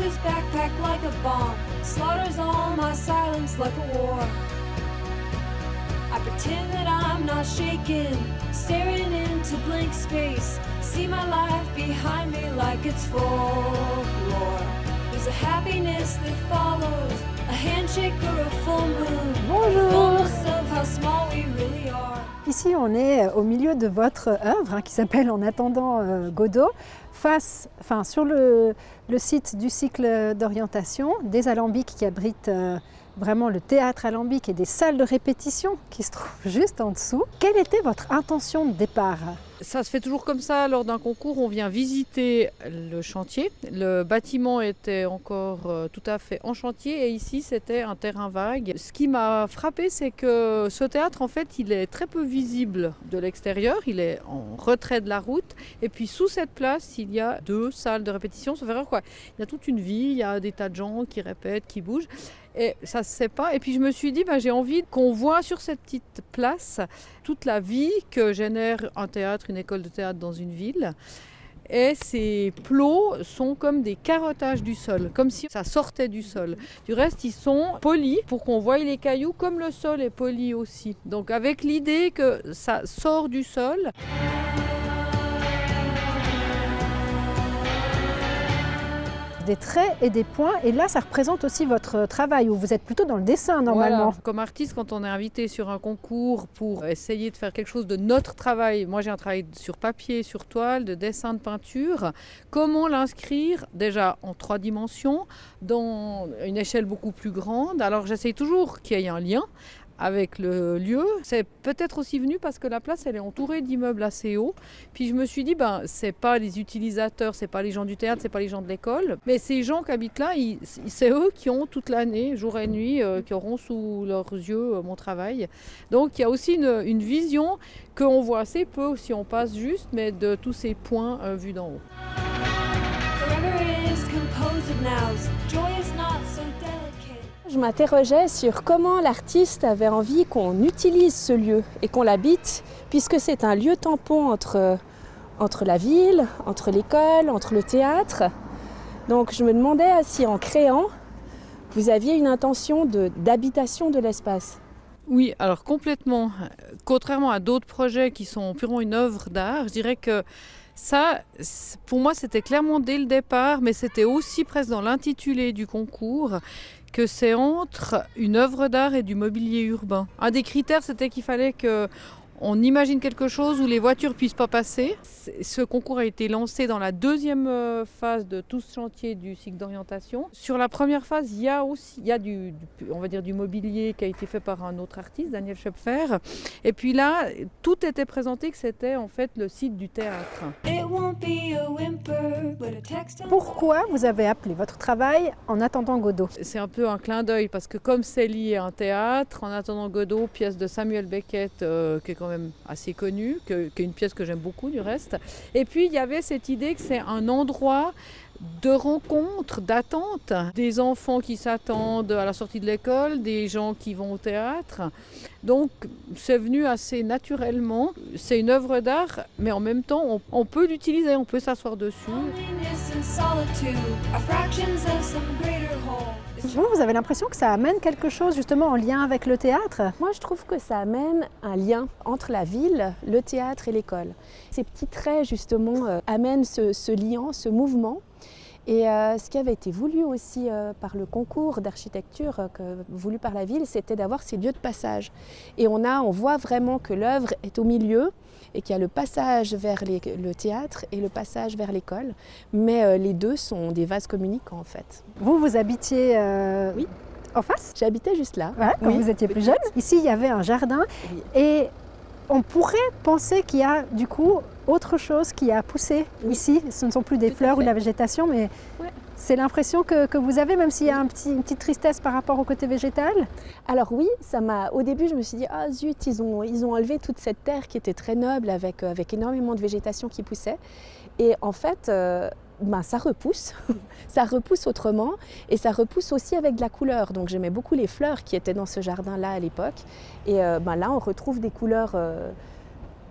his backpack like a bomb, slaughters all my silence like a war. I pretend that I'm not shaken, staring into blank space. See my life behind me like it's folklore. There's a happiness that follows, a handshake or a full moon. Bonjour. Fullness of how small we really are. Ici, on est au milieu de votre œuvre qui s'appelle En attendant Godot, sur le site du cycle d'orientation des Alambics qui abrite vraiment le théâtre alambic et des salles de répétition qui se trouvent juste en dessous. Quelle était votre intention de départ ? Ça se fait toujours comme ça, lors d'un concours, on vient visiter le chantier. Le bâtiment était encore tout à fait en chantier et ici c'était un terrain vague. Ce qui m'a frappé, c'est que ce théâtre, en fait, il est très peu visible de l'extérieur, il est en retrait de la route. Et puis sous cette place, il y a 2 salles de répétition, sauf erreur quoi. Il y a toute une vie, il y a des tas de gens qui répètent, qui bougent. Et ça ne se sait pas. Et puis je me suis dit, j'ai envie qu'on voit sur cette petite place toute la vie que génère un théâtre, une école de théâtre dans une ville. Et ces plots sont comme des carottages du sol, comme si ça sortait du sol. Du reste, ils sont polis pour qu'on voie les cailloux comme le sol est poli aussi. Donc avec l'idée que ça sort du sol. Des traits et des points, et là ça représente aussi votre travail où vous êtes plutôt dans le dessin normalement. Voilà. Comme artiste, quand on est invité sur un concours pour essayer de faire quelque chose de notre travail, moi j'ai un travail sur papier, sur toile, de dessin, de peinture, comment l'inscrire déjà en 3 dimensions, dans une échelle beaucoup plus grande. Alors j'essaye toujours qu'il y ait un lien avec le lieu. C'est peut-être aussi venu parce que la place elle est entourée d'immeubles assez hauts. Puis je me suis dit c'est pas les utilisateurs, c'est pas les gens du théâtre, c'est pas les gens de l'école, mais ces gens qui habitent là, c'est eux qui ont toute l'année, jour et nuit, qui auront sous leurs yeux mon travail. Donc il y a aussi une vision qu'on voit assez peu si on passe juste, mais de tous ces points vus d'en haut. Je m'interrogeais sur comment l'artiste avait envie qu'on utilise ce lieu et qu'on l'habite, puisque c'est un lieu tampon entre la ville, entre l'école, entre le théâtre. Donc je me demandais si en créant, vous aviez une intention d'habitation de l'espace. Oui, alors complètement. Contrairement à d'autres projets qui sont purement une œuvre d'art, je dirais que ça, pour moi, c'était clairement dès le départ, mais c'était aussi presque dans l'intitulé du concours, que c'est entre une œuvre d'art et du mobilier urbain. Un des critères, c'était qu'il fallait qu'on imagine quelque chose où les voitures ne puissent pas passer. Ce concours a été lancé dans la 2e phase de tout ce chantier du cycle d'orientation. Sur la première phase, il y a du mobilier qui a été fait par un autre artiste, Daniel Schöpfer. Et puis là, tout était présenté que c'était en fait le site du théâtre. Pourquoi vous avez appelé votre travail En attendant Godot ? C'est un peu un clin d'œil parce que comme c'est lié à un théâtre, En attendant Godot, pièce de Samuel Beckett, qui est quand même assez connue, qui est une pièce que j'aime beaucoup du reste. Et puis il y avait cette idée que c'est un endroit de rencontre, d'attente, des enfants qui s'attendent à la sortie de l'école, des gens qui vont au théâtre. Donc c'est venu assez naturellement. C'est une œuvre d'art, mais en même temps on peut l'utiliser, on peut s'asseoir dessus. Vous avez l'impression que ça amène quelque chose justement en lien avec le théâtre ? Moi, je trouve que ça amène un lien entre la ville, le théâtre et l'école. Ces petits traits, justement, amènent ce lien, ce mouvement. Et ce qui avait été voulu aussi par le concours d'architecture voulu par la ville, c'était d'avoir ces lieux de passage. Et on voit vraiment que l'œuvre est au milieu et qu'il y a le passage vers le théâtre et le passage vers l'école. Mais les deux sont des vases communicants en fait. Vous habitiez Oui. En face ? J'habitais juste là. Ouais, quand vous étiez plus jeune. Ici, il y avait un jardin et on pourrait penser qu'il y a du coup autre chose qui a poussé ici. Ce ne sont plus des fleurs ou de la végétation, mais c'est l'impression que vous avez, même s'il y a une petite tristesse par rapport au côté végétal. Alors oui, au début je me suis dit, ah zut, ils ont enlevé toute cette terre qui était très noble avec énormément de végétation qui poussait. Et en fait, ça repousse, ça repousse autrement et ça repousse aussi avec de la couleur. Donc j'aimais beaucoup les fleurs qui étaient dans ce jardin-là à l'époque. Et là on retrouve des couleurs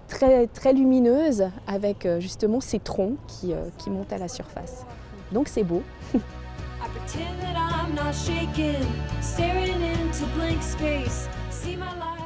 très, très lumineuses avec justement ces troncs qui montent à la surface. Donc c'est beau. pretend that I'm not shaking, staring into blank space. See my life.